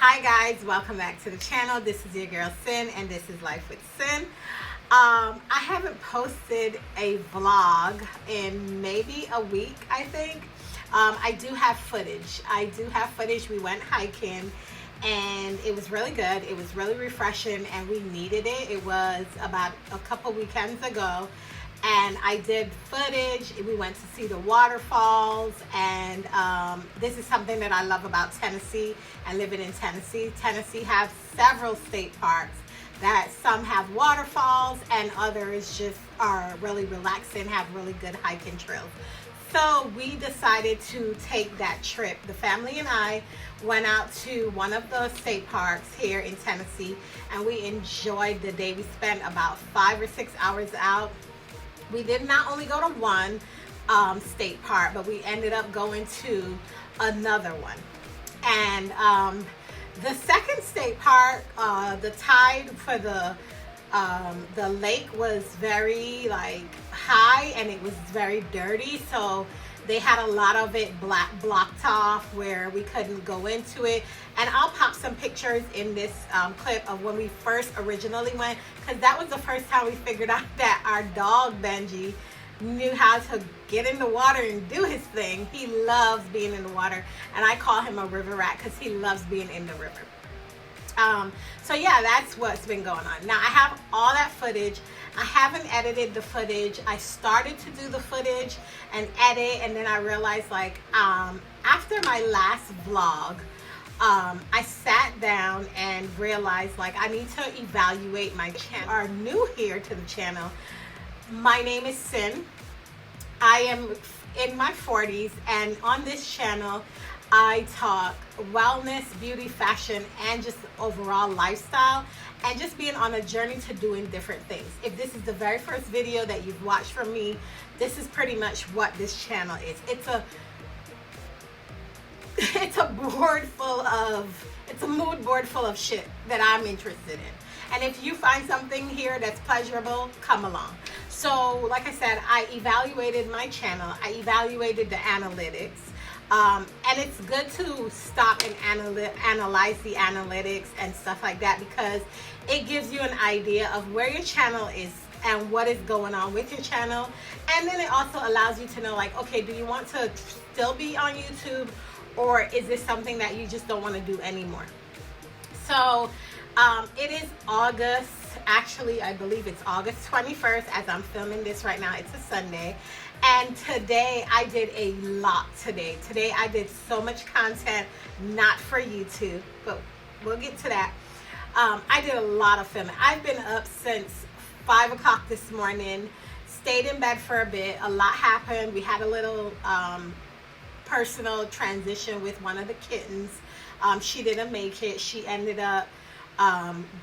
Hi guys, welcome back to the channel. This is your girl Syn and this is Life with Syn. I haven't posted a vlog in maybe a week, I think. I do have footage. We went hiking and it was really good. It was really refreshing and we needed it. It was about a couple weekends ago. And I did footage. We went to see the waterfalls, and this is something that I love about Tennessee and living in Tennessee. Tennessee has several state parks that some have waterfalls and others just are really relaxing, have really good hiking trails. So we decided to take that trip. The family and I went out to one of the state parks here in Tennessee, and we enjoyed the day. We spent about 5 or 6 hours out. We did not only go to one state park, but we ended up going to another one. And the second state park, the tide for the lake was very high and it was very dirty. So they had a lot of it blocked off where we couldn't go into it. And I'll pop some pictures in this clip of when we first originally went, because that was the first time we figured out that our dog Benji knew how to get in the water and do his thing. He loves being in the water, and I call him a river rat because he loves being in the river. So yeah, that's what's been going on. Now I have all that footage. I haven't edited the footage. I started to do the footage and edit, and then I realized after my last vlog, I sat down and realized I need to evaluate my channel. Are new here to the channel, my name is Syn. I am in my 40s, and on this channel I talk wellness, beauty, fashion, and just overall lifestyle, and just being on a journey to doing different things. If this is the very first video that you've watched from me, this is pretty much what this channel is. It's a mood board full of shit that I'm interested in. And if you find something here that's pleasurable, come along. So like I said, I evaluated my channel. I evaluated the analytics. And it's good to stop and analyze the analytics and stuff like that, because it gives you an idea of where your channel is and what is going on with your channel. And then it also allows you to know, okay, do you want to still be on YouTube, or is this something that you just don't want to do anymore? So it is August. Actually, I believe it's August 21st as I'm filming this right now. It's a Sunday. And today I did a lot today. Today I did so much content, not for YouTube, but we'll get to that. I did a lot of filming. I've been up since 5 o'clock this morning, stayed in bed for a bit. A lot happened. We had a little personal transition with one of the kittens. She didn't make it. She ended up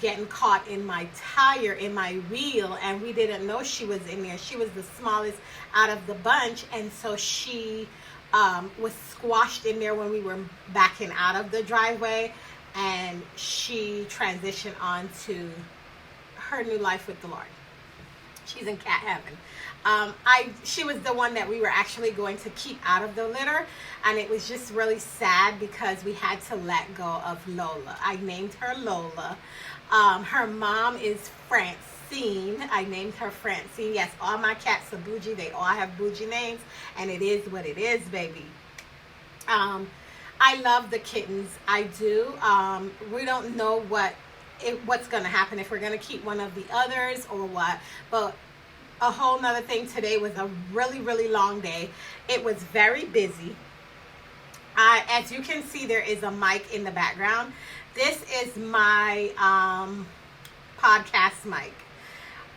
getting caught in my tire, in my wheel, and we didn't know she was in there. She was the smallest out of the bunch, and so she was squashed in there when we were backing out of the driveway, and she transitioned on to her new life with the Lord. She's in cat heaven. She was the one that we were actually going to keep out of the litter, and it was just really sad because we had to let go of Lola. I named her Lola. Her mom is Francine. I named her Francine. Yes, all my cats are bougie. They all have bougie names, and it is what it is, baby. I love the kittens. I do. We don't know what's going to happen, if we're going to keep one of the others or what, but a whole nother thing. Today was a really long day. It was very busy. As you can see, there is a mic in the background. This is my podcast mic.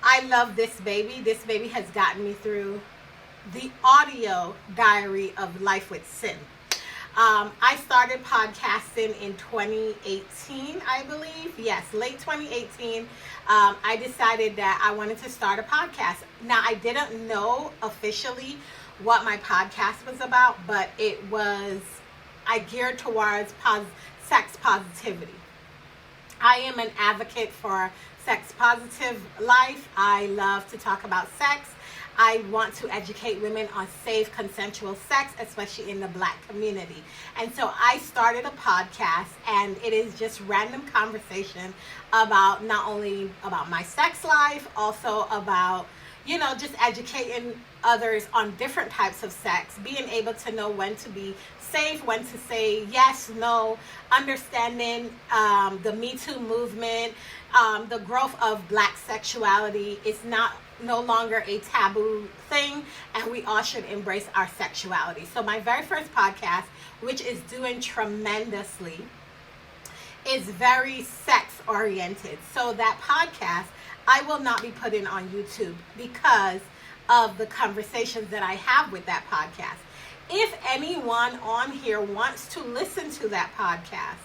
I love this baby. This baby has gotten me through the audio diary of Life with Syn. I started podcasting in 2018, I believe. Yes, late 2018. I decided that I wanted to start a podcast. Now, I didn't know officially what my podcast was about, but I geared towards sex positivity. I am an advocate for sex positive life. I love to talk about sex. I want to educate women on safe consensual sex, especially in the Black community. And so I started a podcast, and it is just random conversation about not only about my sex life, also about, you know, just educating others on different types of sex, being able to know when to be safe, when to say yes, no, understanding the Me Too movement, the growth of Black sexuality is no longer a taboo thing, and we all should embrace our sexuality. So my very first podcast, which is doing tremendously, is very sex oriented. So that podcast I will not be putting on YouTube because of the conversations that I have with that podcast. If anyone on here wants to listen to that podcast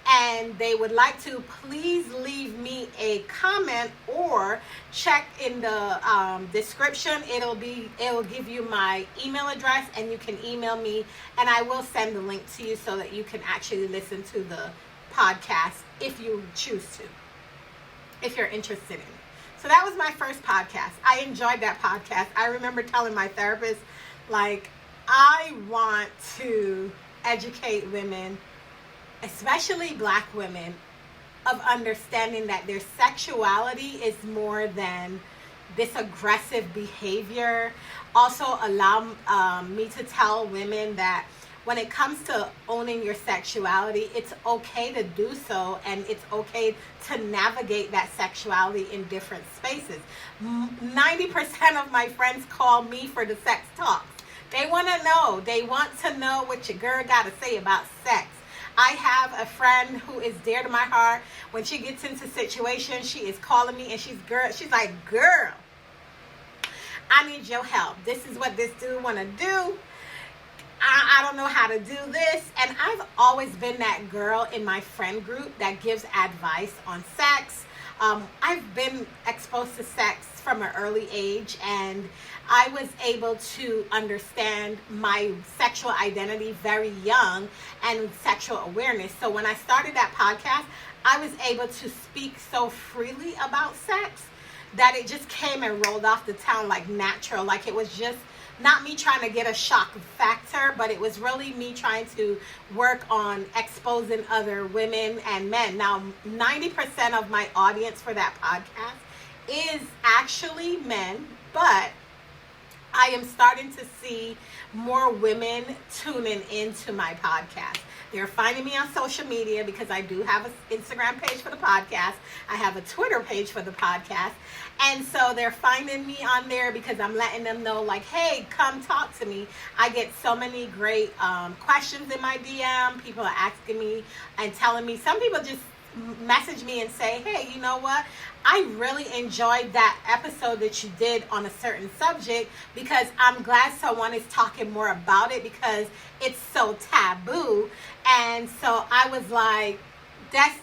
and they would like to, please leave me a comment or check in the description. It'll give you my email address, and you can email me, and I will send the link to you so that you can actually listen to the podcast if you choose to, if you're interested in it. So that was my first podcast. I enjoyed that podcast. I remember telling my therapist, like, I want to educate women, especially Black women, of understanding that their sexuality is more than this aggressive behavior. Also allow me to tell women that when it comes to owning your sexuality, it's okay to do so, and it's okay to navigate that sexuality in different spaces. 90% of my friends call me for the sex talks. They want to know. They want to know what your girl got to say about sex. I have a friend who is dear to my heart. When she gets into situations, she is calling me, and she's like, girl, I need your help. This is what this dude want to do. I don't know how to do this. And I've always been that girl in my friend group that gives advice on sex. I've been exposed to sex from an early age, and I was able to understand my sexual identity very young and sexual awareness. So when I started that podcast, I was able to speak so freely about sex that it just came and rolled off the tongue like natural. Like, it was just not me trying to get a shock factor, but it was really me trying to work on exposing other women and men. Now, 90% of my audience for that podcast is actually men, but I am starting to see more women tuning into my podcast. They're finding me on social media because I do have an Instagram page for the podcast. I have a Twitter page for the podcast. And so they're finding me on there because I'm letting them know, like, hey, come talk to me. I get so many great questions in my DM. People are asking me and telling me. Some people just message me and say, hey, you know what? I really enjoyed that episode that you did on a certain subject, because I'm glad someone is talking more about it because it's so taboo. And so I was like,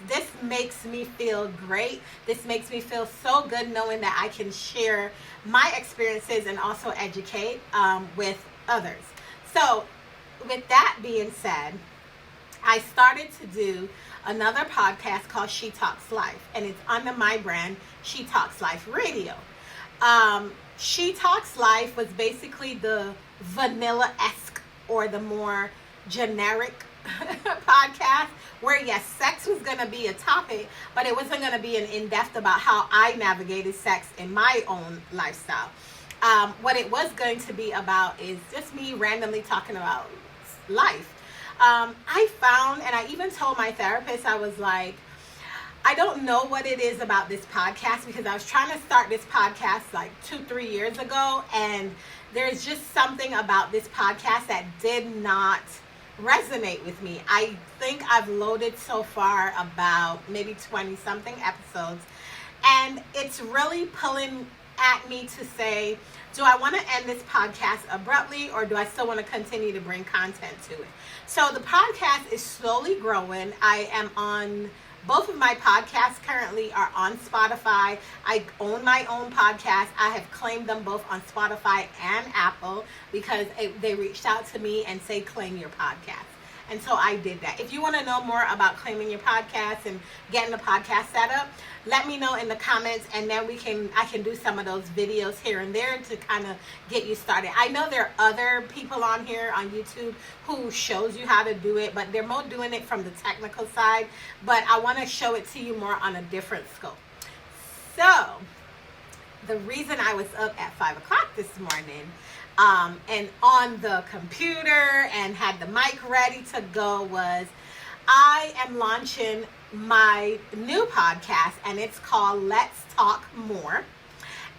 this makes me feel great. This makes me feel so good knowing that I can share my experiences and also educate with others. So with that being said, I started to do another podcast called She Talks Life, and it's under my brand, She Talks Life Radio. She Talks Life was basically the vanilla-esque or the more generic podcast where, yes, sex was going to be a topic, but it wasn't going to be an in-depth about how I navigated sex in my own lifestyle. What it was going to be about is just me randomly talking about life. I found, and I even told my therapist, I was like, I don't know what it is about this podcast, because I was trying to start this podcast like 2-3 years ago, and there's just something about this podcast that did not resonate with me. I think I've loaded so far about maybe 20 something episodes, and it's really pulling at me to say, do I want to end this podcast abruptly, or do I still want to continue to bring content to it? So the podcast is slowly growing. I am on both of my podcasts currently are on Spotify. I own my own podcast. I have claimed them both on Spotify and Apple because they reached out to me and say, claim your podcast. And so I did that. If you want to know more about claiming your podcast and getting the podcast set up, let me know in the comments, and then I can do some of those videos here and there to kind of get you started. I know there are other people on here on YouTube who shows you how to do it, but they're more doing it from the technical side. But I want to show it to you more on a different scope. So the reason I was up at 5 o'clock this morning and on the computer and had the mic ready to go was I am launching my new podcast, and it's called Let's Talk More,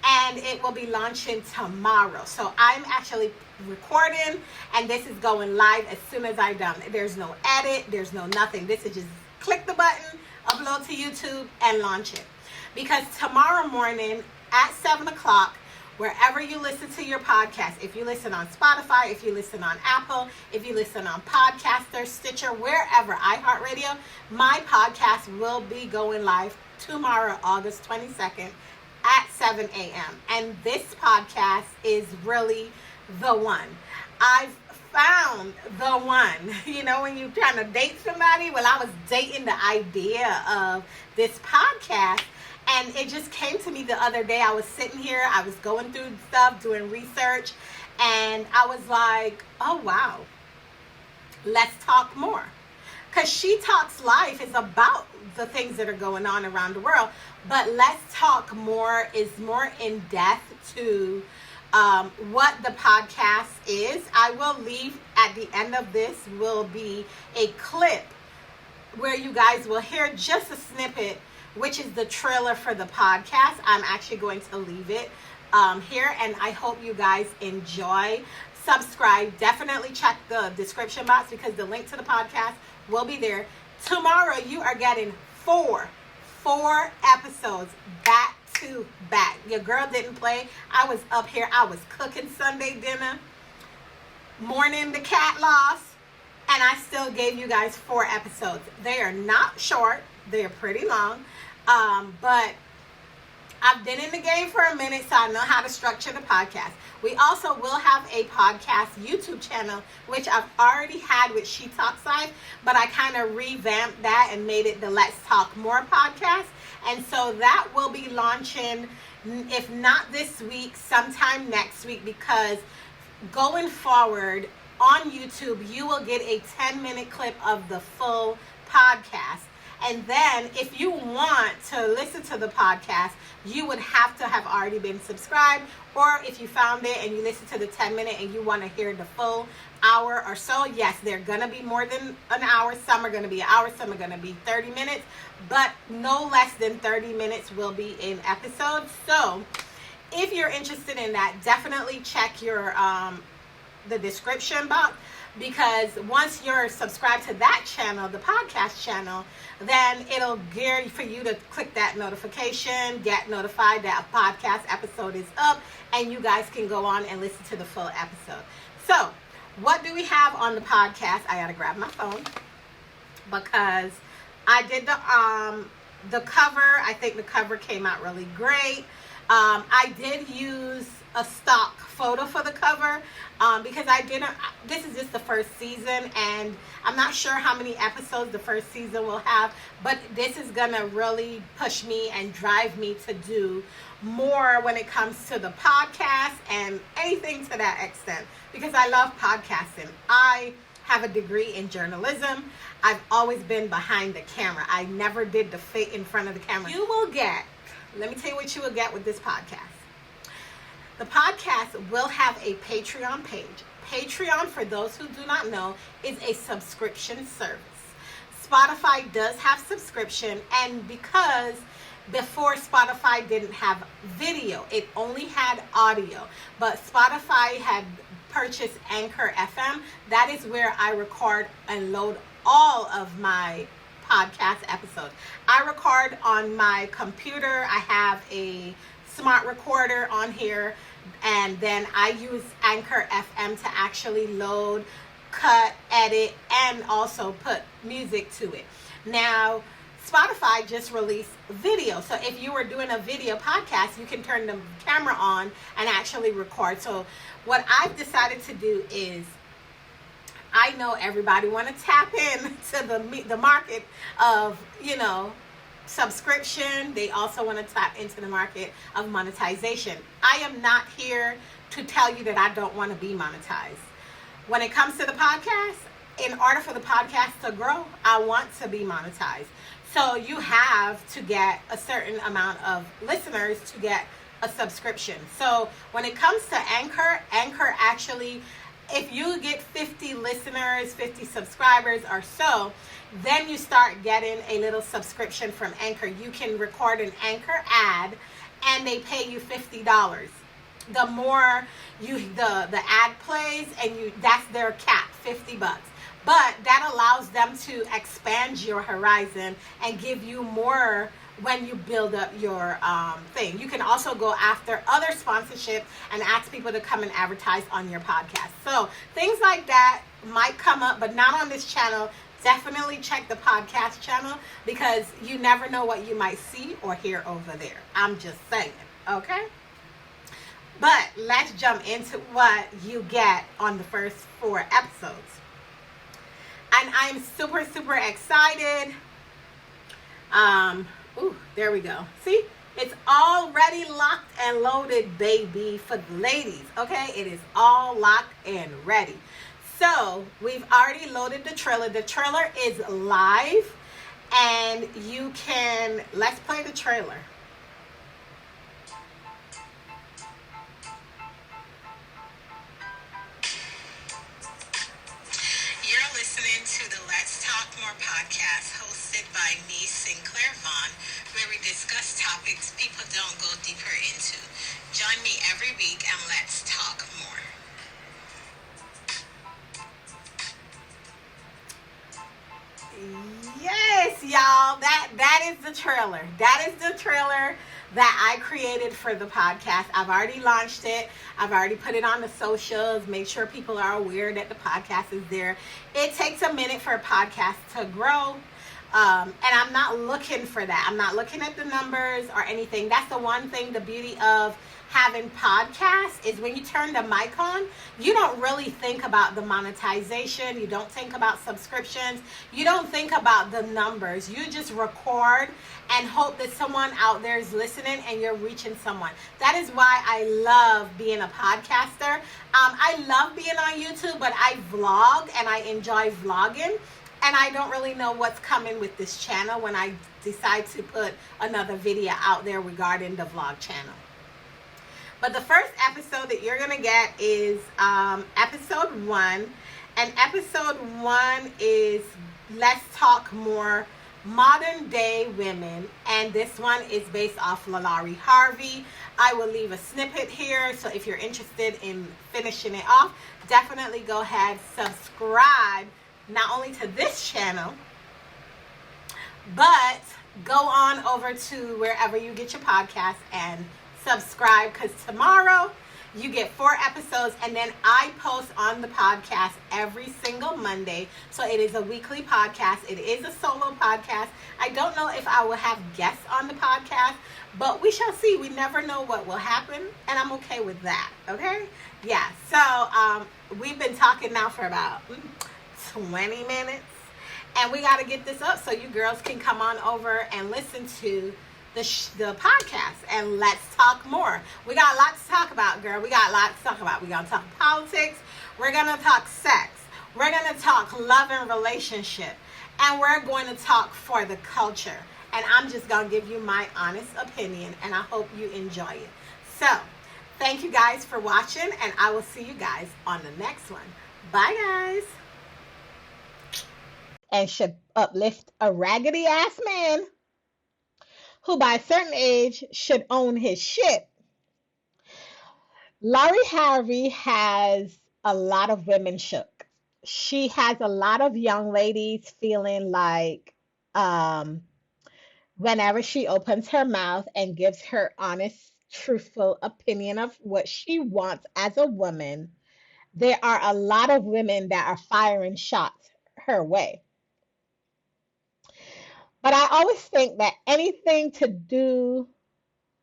and it will be launching tomorrow. So I'm actually recording, and this is going live as soon as I'm done. There's no edit, there's no nothing. This is just click the button, upload to YouTube, and launch it. Because tomorrow morning at 7 o'clock, wherever you listen to your podcast, if you listen on Spotify, if you listen on Apple, if you listen on Podcaster, Stitcher, wherever, iHeartRadio, my podcast will be going live tomorrow, August 22nd at 7 a.m. And this podcast is really the one. I've found the one. You know, when you're trying to date somebody, well, I was dating the idea of this podcast. And it just came to me the other day. I was sitting here, I was going through stuff, doing research, and I was like, oh, wow, let's talk more. Because She Talks Life is about the things that are going on around the world, but Let's Talk More is more in depth to what the podcast is. I will leave at the end of this will be a clip where you guys will hear just a snippet, which is the trailer for the podcast. I'm actually going to leave it here, and I hope you guys enjoy. Subscribe. Definitely check the description box because the link to the podcast will be there. Tomorrow you are getting four episodes back to back. Your girl didn't play. I was up here. I was cooking Sunday dinner. Morning the cat lost, and I still gave you guys 4 episodes. They are not short. They're pretty long. But I've been in the game for a minute, so I know how to structure the podcast. We also will have a podcast YouTube channel, which I've already had with She Talks Life, but I kind of revamped that and made it the Let's Talk More podcast. And so that will be launching, if not this week, sometime next week, because going forward on YouTube, you will get a 10-minute clip of the full podcast. And then if you want to listen to the podcast, you would have to have already been subscribed. Or if you found it and you listen to the 10-minute and you want to hear the full hour or so, yes, they're going to be more than an hour. Some are going to be an hour. Some are going to be 30 minutes. But no less than 30 minutes will be in episodes. So if you're interested in that, definitely check your the description box. Because once you're subscribed to that channel, the podcast channel, then it'll gear for you to click that notification, get notified that a podcast episode is up, and you guys can go on and listen to the full episode. So, what do we have on the podcast? I gotta grab my phone because I did the cover. I think the cover came out really great. I did use a stock photo for the cover because this is just the first season, and I'm not sure how many episodes the first season will have, but this is gonna really push me and drive me to do more when it comes to the podcast and anything to that extent, because I love podcasting. I have a degree in journalism. I've always been behind the camera. I never did the fit in front of the camera. Let me tell you what you will get with this podcast. The podcast will have a Patreon page. Patreon, for those who do not know, is a subscription service. Spotify does have subscription, and because before Spotify didn't have video, it only had audio, but Spotify had purchased Anchor FM. That is where I record and load all of my podcast episodes. I record on my computer. I have a smart recorder on here, and then I use Anchor FM to actually load, cut, edit, and also put music to it. Now, Spotify just released video. So if you were doing a video podcast, you can turn the camera on and actually record. So what I've decided to do is I know everybody want to tap in to the market of, subscription. They also want to tap into the market of monetization. I am not here to tell you that I don't want to be monetized. When it comes to the podcast, in order for the podcast to grow, I want to be monetized. So you have to get a certain amount of listeners to get a subscription. So when it comes to Anchor actually, if you get 50 listeners, 50 subscribers or so, then you start getting a little subscription from Anchor. You can record an Anchor ad and they pay you $50. The more the ad plays, and that's their cap, $50. But that allows them to expand your horizon and give you more when you build up your thing. You can also go after other sponsorship and ask people to come and advertise on your podcast. So things like that might come up, but not on this channel. Definitely check the podcast channel, because you never know what you might see or hear over there. I'm just saying, okay? But let's jump into what you get on the first 4 episodes. And I'm super, super excited. There we go. See, it's already locked and loaded, baby, for the ladies. Okay, it is all locked and ready. So we've already loaded the trailer. The trailer is live, and let's play the trailer. You're listening to the Let's Talk More podcast, hosted by me, Syn-Vonne, where we discuss topics people don't go deeper into. Join me every week and let's talk more. Yes, y'all, that is the trailer. That is the trailer that I created for the podcast. I've already launched it. I've already put it on the socials. Make sure people are aware that the podcast is there. It takes a minute for a podcast to grow. And I'm not looking for that. I'm not looking at the numbers or anything. That's the one thing, the beauty of having podcasts, is when you turn the mic on, you don't really think about the monetization. You don't think about subscriptions. You don't think about the numbers. You just record and hope that someone out there is listening and you're reaching someone. That is why I love being a podcaster. I love being on YouTube, but I vlog and I enjoy vlogging. And I don't really know what's coming with this channel when I decide to put another video out there regarding the vlog channel. But the first episode that you're going to get is episode 1. And episode 1 is Let's Talk More Modern Day Women. And this one is based off Lalari Harvey. I will leave a snippet here. So if you're interested in finishing it off, definitely go ahead, subscribe, not only to this channel, but go on over to wherever you get your podcast and subscribe, because tomorrow you get 4 episodes, and then I post on the podcast every single Monday. So it is a weekly podcast. It is a solo podcast. I don't know if I will have guests on the podcast, but we shall see. We never know what will happen, and I'm okay with that. Okay? Yeah. So we've been talking now for about 20 minutes, and we got to get this up so you girls can come on over and listen to the podcast, and let's talk more. We got a lot to talk about, girl. We got a lot to talk about. We're going to talk politics. We're going to talk sex. We're going to talk love and relationship. And we're going to talk for the culture. And I'm just going to give you my honest opinion, and I hope you enjoy it. So, thank you guys for watching, and I will see you guys on the next one. Bye, guys. And should uplift a raggedy ass man who by a certain age should own his shit. Laurie Harvey has a lot of women shook. She has a lot of young ladies feeling like whenever she opens her mouth and gives her honest, truthful opinion of what she wants as a woman, there are a lot of women that are firing shots her way. But I always think that anything to do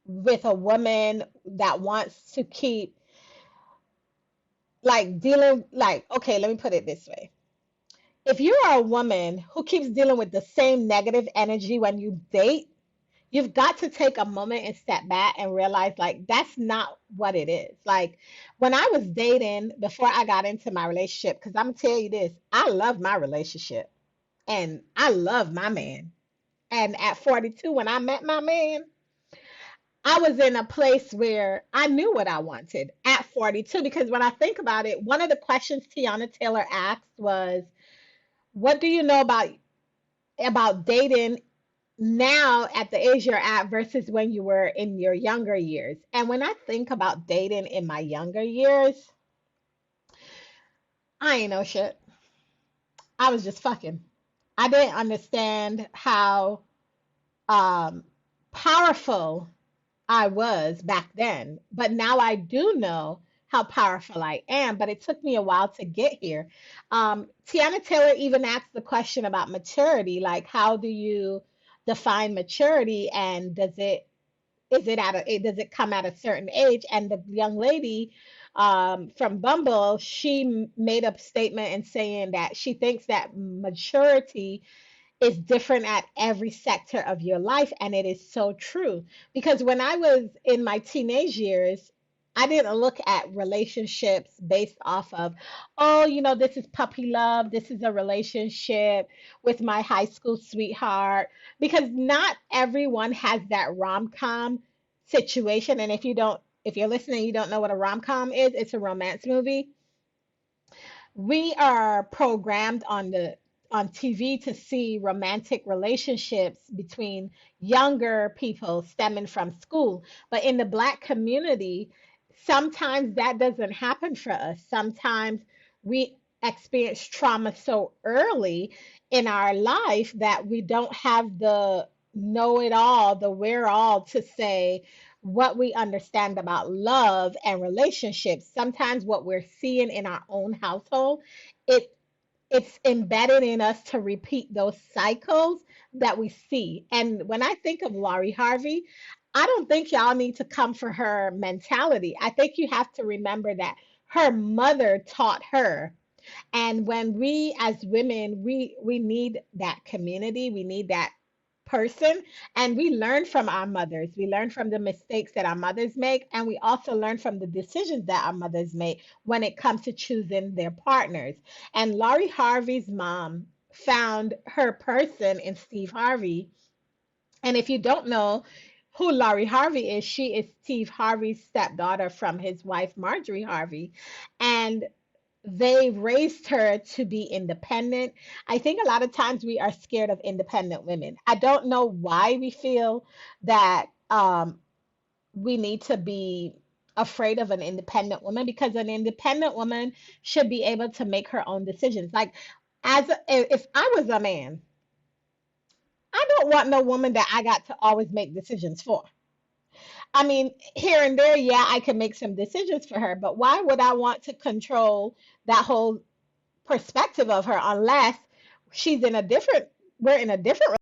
with a woman that wants to keep like dealing, like, okay, let me put it this way. if you are a woman who keeps dealing with the same negative energy when you date, you've got to take a moment and step back and realize like that's not what it is. Like when I was dating before I got into my relationship, because I'm gonna tell you this, I love my relationship and I love my man. And at 42, when I met my man, I was in a place where I knew what I wanted at 42. Because when I think about it, one of the questions Tiana Taylor asked was, "What do you know about dating now at the age you're at versus when you were in your younger years?" And when I think about dating in my younger years, I ain't no shit. I was just fucking. I didn't understand how um, powerful I was back then, but now I do know how powerful I am. But it took me a while to get here. Tiana Taylor even asked the question about maturity, like how do you define maturity, and does it come at a certain age? And the young lady from Bumble, she made a statement and saying that she thinks that maturity is different at every sector of your life. And it is so true. Because when I was in my teenage years, I didn't look at relationships based off of, oh, this is puppy love. This is a relationship with my high school sweetheart. Because not everyone has that rom com situation. And if you're listening, you don't know what a rom com is, it's a romance movie. We are programmed on TV to see romantic relationships between younger people stemming from school. But in the Black community, sometimes that doesn't happen for us. Sometimes we experience trauma so early in our life that we don't have the know it all, the where all to say what we understand about love and relationships. Sometimes what we're seeing in our own household, it it's embedded in us to repeat those cycles that we see. And when I think of Laurie Harvey, I don't think y'all need to come for her mentality. I think you have to remember that her mother taught her. And when we as women, we need that community, we need that person, and we learn from our mothers. We learn from the mistakes that our mothers make, and we also learn from the decisions that our mothers make when it comes to choosing their partners. And Laurie Harvey's mom found her person in Steve Harvey. And if you don't know who Laurie Harvey is, she is Steve Harvey's stepdaughter from his wife Marjorie Harvey. And they raised her to be independent. I think a lot of times we are scared of independent women. I don't know why we feel that we need to be afraid of an independent woman, because an independent woman should be able to make her own decisions. Like, if I was a man, I don't want no woman that I got to always make decisions for. I mean, here and there, yeah, I can make some decisions for her, but why would I want to control that whole perspective of her unless she's in a different we're in a different